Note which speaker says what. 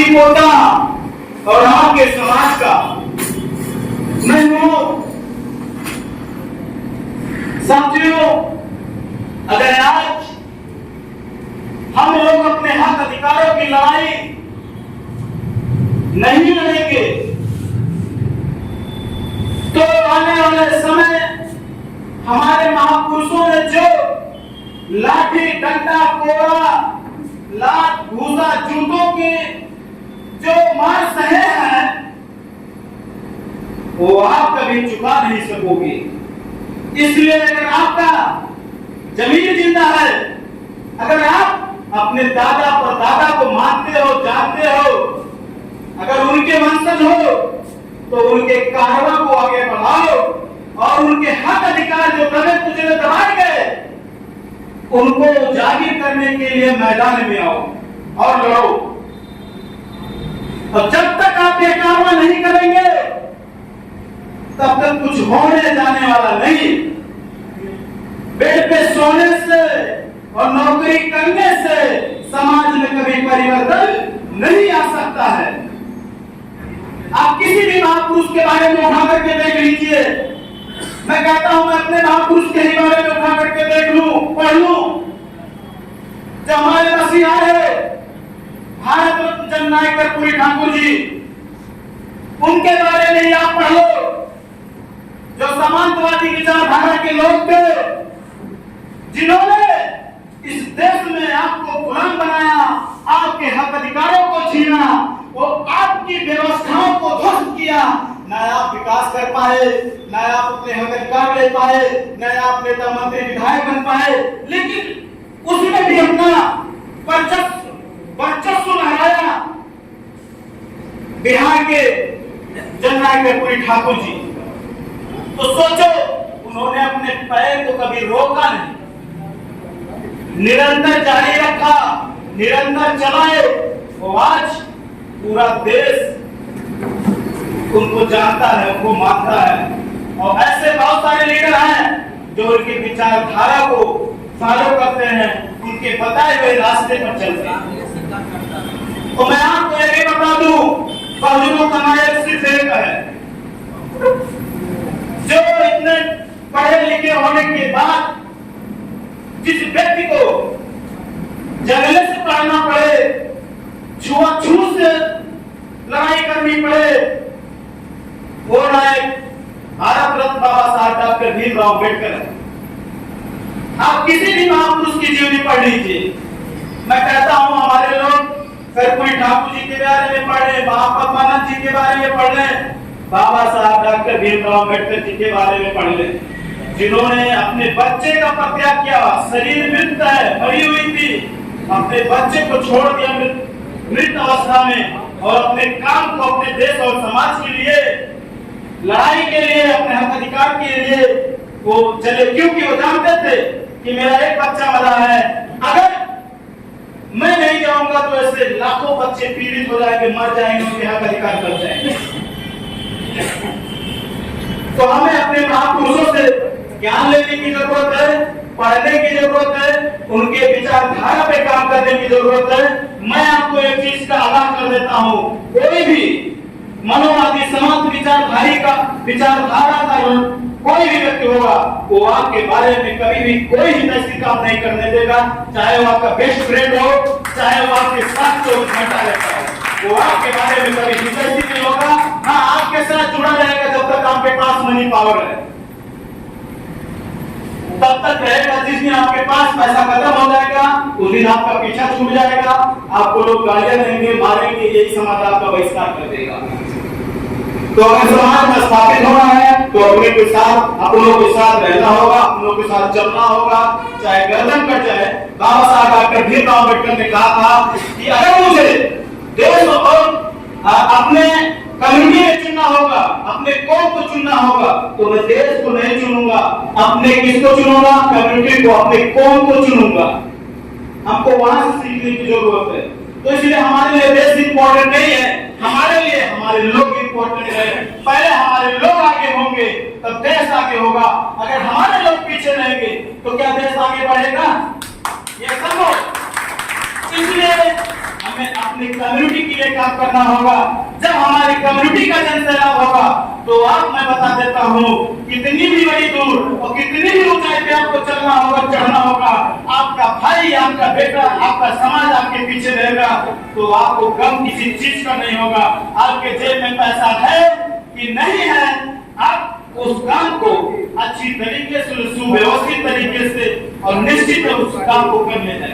Speaker 1: नाती पोता और आपके समाज का मैं हूं। साथियों, अगर आज हम लोग अपने हक अधिकारों की लड़ाई नहीं लड़ेंगे तो आने वाले समय हमारे महापुरुषों ने जो लाठी डंडा कोड़ा लात घूसा जूतों के जो मार सहे हैं वो आप कभी चुका नहीं सकोगे। इसलिए अगर आपका जमीन जिंदा है, अगर आप अपने दादा परदादा को मानते हो, जानते हो, अगर उनके वंशज हो तो उनके कारवा को आगे बढ़ाओ और उनके हक अधिकार जो दबे कुचले दबाए गए उनको जागीर करने के लिए मैदान में आओ और लड़ो। और जब तक आप ये कारवा नहीं करेंगे तब तक कुछ होने जाने वाला नहीं। बेड पे सोने से और नौकरी करने से समाज में कभी परिवर्तन नहीं आ सकता है। आप किसी भी महापुरुष के बारे में उठा करके देख लीजिए। मैं कहता हूं मैं अपने महापुरुष के ही बारे में उठा करके देख लूं, पढ़ लूं। जो हमारे मसीहा है भारत रत्न जननायक कर्पूरी ठाकुर जी, उनके बारे में आप पढ़ लो। जो सामंतवादी विचारधारा के लोग थे जिन्होंने इस देश में आपको गुलाम बनाया, आपके हक अधिकारों को छीना, वो आपकी व्यवस्थाओं को ध्वस्त किया, न आप विकास कर पाए, न आप अपने हक अधिकार ले पाए, न आप नेता मंत्री विधायक बन पाए। लेकिन उसने भी अपना वर्चस्व लहराया बिहार के जननायक कर्पूरी ठाकुर जी। तो सोचो, उन्होंने अपने पैर को कभी रोका नहीं, निरंतर जारी रखा, निरंतर चलाए। वो आज पूरा देश उनको जानता है, उनको मानता है। और ऐसे बहुत सारे लीडर हैं जो उनकी विचारधारा को फॉलो करते हैं, उनके बताए हुए रास्ते पर चलते हैं। तो मैं आपको ये भी बता दूं, बहुजनों का नायक सिर्फ एक है। जो इतने पढ़े लिखे होने के बाद जिस व्यक्ति को जंगले से पढ़ना पड़े, छुआछूत से लड़ाई करनी पड़े, वो नायक भारत रत्न बाबा साहब डॉक्टर भीमराव अम्बेडकर है। आप किसी भी महापुरुष की जीवनी पढ़ लीजिए। मैं कहता हूं हमारे लोग कर्पूरी ठाकुर जी के बारे में पढ़ लें, महात्मा जी के बारे में पढ़ लें, बाबा साहब डॉक्टर भीमराव अम्बेडकर जी के बारे में पढ़ लें, जिन्होंने अपने बच्चे का परित्याग किया। शरीर मृत है, मरी हुई थी, अपने बच्चे को छोड़ दिया मृत अवस्था में और अपने काम को अपने देश और समाज के लिए लड़ाई के लिए, अपने हक अधिकार के लिए वो चले, क्योंकि वो जानते थे कि मेरा एक बच्चा मरा है, अगर मैं नहीं जाऊंगा तो ऐसे लाखों बच्चे पीड़ित हो जाएंगे, मर जाएंगे, उनके हक अधिकार कर जाएंगे। तो हमें अपने महापुरुषों से ज्ञान लेने की जरूरत है, पढ़ने की जरूरत है, उनके विचारधारा पे काम करने की जरूरत है। मैं आपको एक चीज का आगाह कर देता हूं, कोई भी मनोवादी समाज विचारधारा का कोई भी व्यक्ति होगा वो आपके बारे में कभी भी कोई हितैषी काम नहीं करने देगा, चाहे वो आपका बेस्ट फ्रेंड हो, चाहे वो आपके साथ 24 घंटा रहता हो, वो आपके बारे में कभी हितैषी नहीं होगा। हाँ, आपके साथ जुड़ा रहेगा जब तक आपके पास मनी पावर है, तब तक रहेगा। जिस दिन आपके पास पैसा खत्म हो जाएगा उस दिन आपका पीछा छूट जाएगा, आपको लोग गालियां देंगे, मारेंगे, यही समाज आपका बहिष्कार कर देगा। तो अगर समाज में स्थापित होना है तो अपने के साथ रहना होगा, अपनों के साथ चलना होगा, चाहे गर्दन कट जाए। बाबा साहब डॉक्टर भीमराव अम्बेडकर ने कहा था कि अगर मुझे देश और अपने कम्युनिटी में चुनना होगा, अपने कौम को चुनना होगा, तो मैं देश को नहीं चुनूंगा, अपने किसको चुनूंगा? कम्युनिटी को, अपने कौम को चुनूंगा। हमको वहां से सीखने की जरूरत है। तो इसलिए हमारे लिए देश इंपॉर्टेंट नहीं है, हमारे लिए हमारे लोग इंपॉर्टेंट है। पहले हमारे लोग आगे होंगे तब देश आगे होगा। अगर हमारे लोग पीछे रहेंगे तो क्या देश आगे बढ़ेगा? ये समझो। इसलिए हमें हमें अपनी कम्युनिटी के लिए काम करना होगा। जब हमारी कम्युनिटी का जन सैलाब होगा तो आप मैं बता देता हूँ, कितनी भी बड़ी दूर और कितनी भी ऊंचाई पे आपको चलना होगा, चढ़ना होगा, आपका भाई, आपका बेटा, आपका समाज आपके पीछे रहेगा, तो आपको गम किसी चीज का नहीं होगा। आपके जेब में पैसा है कि नहीं है, आप उस काम को अच्छी तरीके से, सुव्यवस्थित तरीके से और निश्चित उस काम को करने जाए।